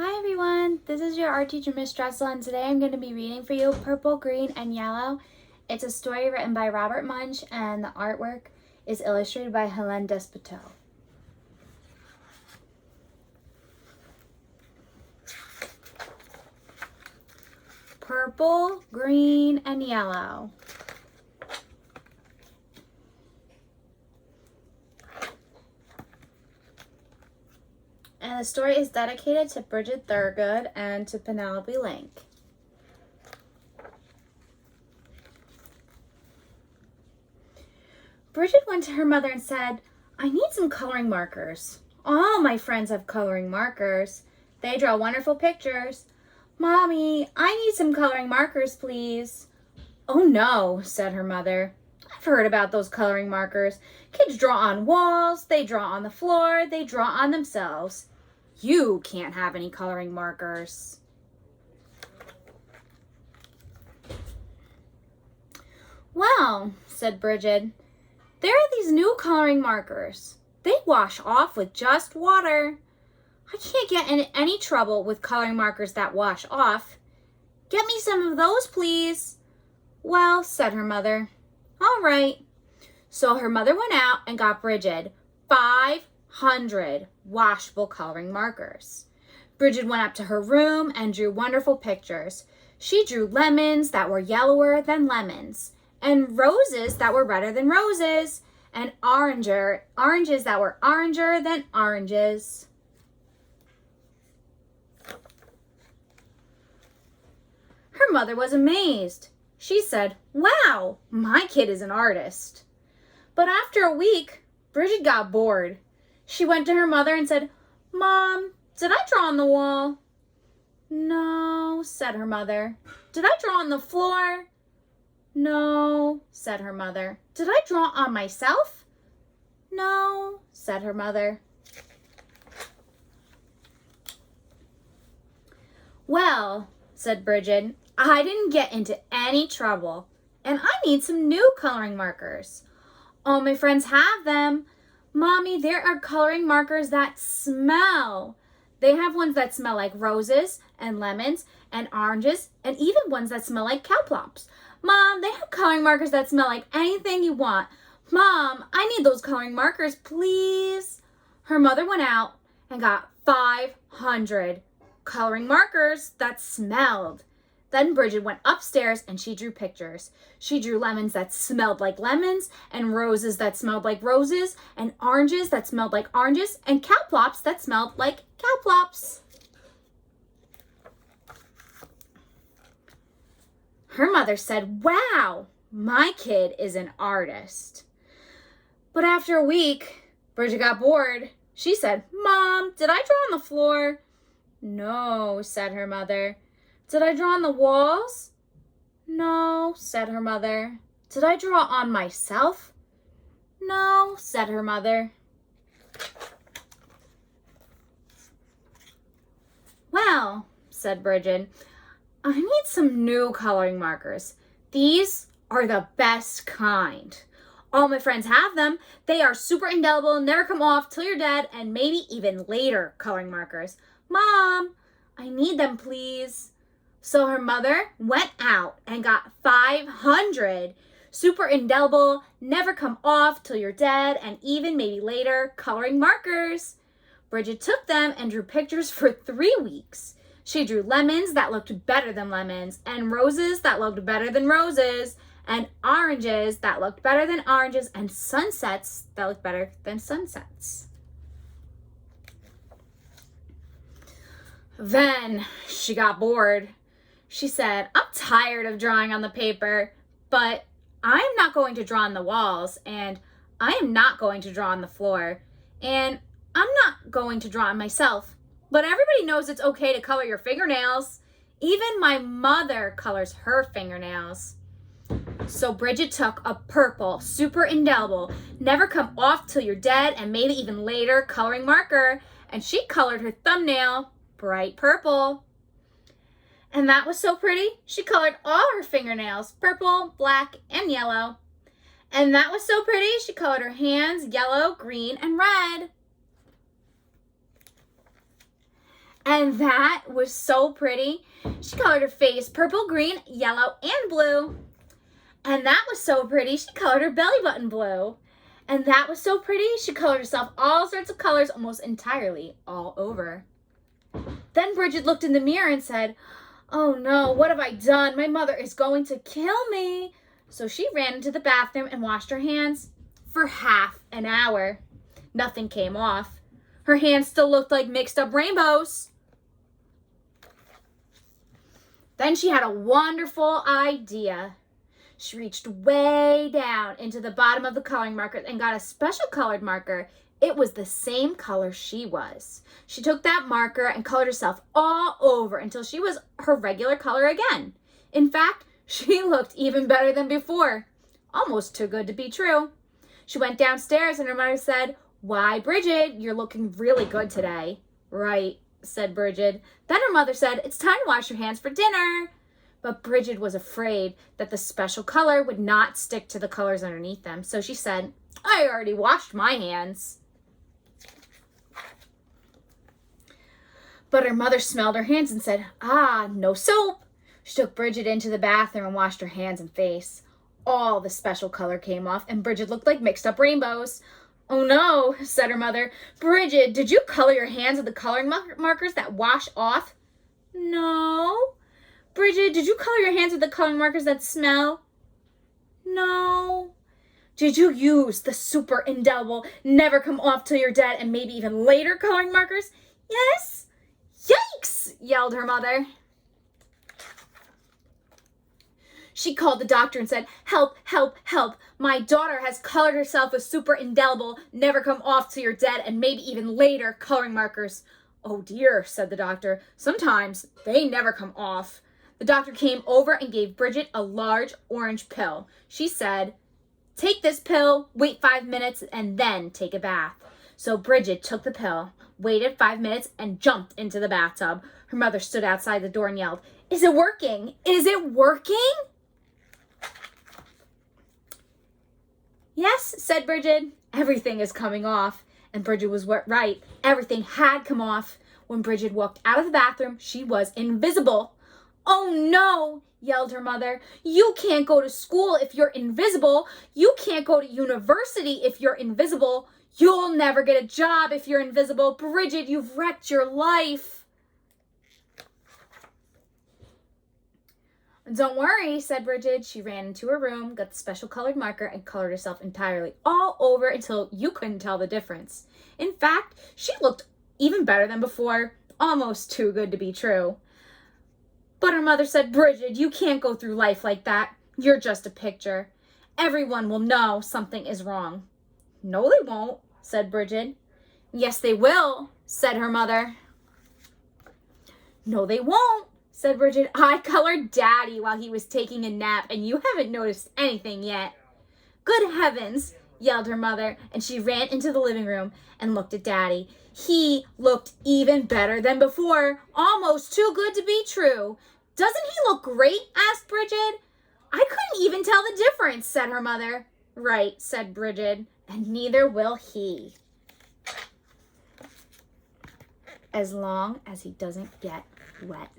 Hi everyone, this is your art teacher Miss Dressel, and today I'm going to be reading for you Purple, Green, and Yellow. It's a story written by Robert Munch and the artwork is illustrated by Hélène Despoteau. Purple, Green, and Yellow. And the story is dedicated to Bridget Thurgood and to Penelope Link. Bridget went to her mother and said, "I need some coloring markers. All my friends have coloring markers. They draw wonderful pictures. Mommy, I need some coloring markers, please." "Oh no," said her mother. "I've heard about those coloring markers. Kids draw on walls, they draw on the floor, they draw on themselves. You can't have any coloring markers." "Well," said Bridget, "there are these new coloring markers. They wash off with just water. I can't get in any trouble with coloring markers that wash off. Get me some of those, please." "Well," said her mother, "all right." So her mother went out and got Bridget 500 washable coloring markers. Bridget went up to her room and drew wonderful pictures. She drew lemons that were yellower than lemons, and roses that were redder than roses, and oranges that were oranger than oranges. Her mother was amazed. She said, "Wow, my kid is an artist." But after a week, Bridget got bored. She went to her mother and said, "Mom, did I draw on the wall?" "No," said her mother. "Did I draw on the floor?" "No," said her mother. "Did I draw on myself?" "No," said her mother. "Well," said Bridget, "I didn't get into any trouble, and I need some new coloring markers. All my friends have them. Mommy, there are coloring markers that smell. They have ones that smell like roses and lemons and oranges and even ones that smell like cow plops. Mom, they have coloring markers that smell like anything you want. Mom, I need those coloring markers, please." Her mother went out and got 500 coloring markers that smelled. Then Bridget went upstairs and she drew pictures. She drew lemons that smelled like lemons, and roses that smelled like roses, and oranges that smelled like oranges, and cow plops that smelled like cow plops. Her mother said, "Wow, my kid is an artist." But after a week, Bridget got bored. She said, "Mom, did I draw on the floor?" "No," said her mother. "Did I draw on the walls?" "No," said her mother. "Did I draw on myself?" "No," said her mother. "Well," said Bridget, "I need some new coloring markers. These are the best kind. All my friends have them. They are super indelible, never come off till you're dead, and maybe even later coloring markers. Mom, I need them, please." So her mother went out and got 500 super indelible, never come off till you're dead, and even maybe later coloring markers. Bridget took them and drew pictures for 3 weeks. She drew lemons that looked better than lemons, and roses that looked better than roses, and oranges that looked better than oranges, and sunsets that looked better than sunsets. Then she got bored. She said, "I'm tired of drawing on the paper, but I'm not going to draw on the walls, and I am not going to draw on the floor, and I'm not going to draw on myself. But everybody knows it's okay to color your fingernails. Even my mother colors her fingernails." So Bridget took a purple, super indelible, never come off till you're dead, and maybe even later coloring marker, and she colored her thumbnail bright purple. And that was so pretty, she colored all her fingernails purple, black, and yellow. And that was so pretty, she colored her hands yellow, green, and red. And that was so pretty. She colored her face purple, green, yellow, and blue. And that was so pretty. She colored her belly button blue. And that was so pretty. She colored herself all sorts of colors almost entirely all over. Then Bridget looked in the mirror and said, "Oh no, what have I done? My mother is going to kill me." So she ran into the bathroom and washed her hands for half an hour. Nothing came off. Her hands still looked like mixed up rainbows. Then she had a wonderful idea. She reached way down into the bottom of the coloring marker and got a special colored marker. It was the same color she was. She took that marker and colored herself all over until she was her regular color again. In fact, she looked even better than before. Almost too good to be true. She went downstairs and her mother said, "Why, Bridget, you're looking really good today." "Right," said Bridget. Then her mother said, "It's time to wash your hands for dinner." But Bridget was afraid that the special color would not stick to the colors underneath them. So she said, "I already washed my hands." But her mother smelled her hands and said, "Ah, no soap." She took Bridget into the bathroom and washed her hands and face. All the special color came off and Bridget looked like mixed up rainbows. "Oh no," said her mother. "Bridget, did you color your hands with the coloring markers that wash off?" "No." "Bridget, did you color your hands with the coloring markers that smell?" "No." "Did you use the super indelible, never come off till you're dead and maybe even later coloring markers?" "Yes." "Yikes!" yelled her mother. She called the doctor and said, "Help, help, help. My daughter has colored herself with super indelible, never come off till you're dead, and maybe even later coloring markers." "Oh dear," said the doctor. "Sometimes they never come off." The doctor came over and gave Bridget a large orange pill. She said, "Take this pill, wait 5 minutes, and then take a bath." So Bridget took the pill, waited 5 minutes, and jumped into the bathtub. Her mother stood outside the door and yelled, "Is it working? Is it working?" "Yes," said Bridget. "Everything is coming off." And Bridget was right. Everything had come off. When Bridget walked out of the bathroom, she was invisible. "Oh no," yelled her mother. "You can't go to school if you're invisible. You can't go to university if you're invisible. You'll never get a job if you're invisible. Bridget, you've wrecked your life." "Don't worry," said Bridget. She ran into her room, got the special colored marker, and colored herself entirely all over until you couldn't tell the difference. In fact, she looked even better than before. Almost too good to be true. But her mother said, "Bridget, you can't go through life like that. You're just a picture. Everyone will know something is wrong." "No, they won't," said Bridget. "Yes, they will," said her mother. "No, they won't," said Bridget. "I colored Daddy while he was taking a nap, and you haven't noticed anything yet." "Good heavens," yelled her mother, and she ran into the living room and looked at Daddy. He looked even better than before. Almost too good to be true. "Doesn't he look great?" asked Bridget. "I couldn't even tell the difference," said her mother. "Right," said Bridget, "and neither will he. As long as he doesn't get wet."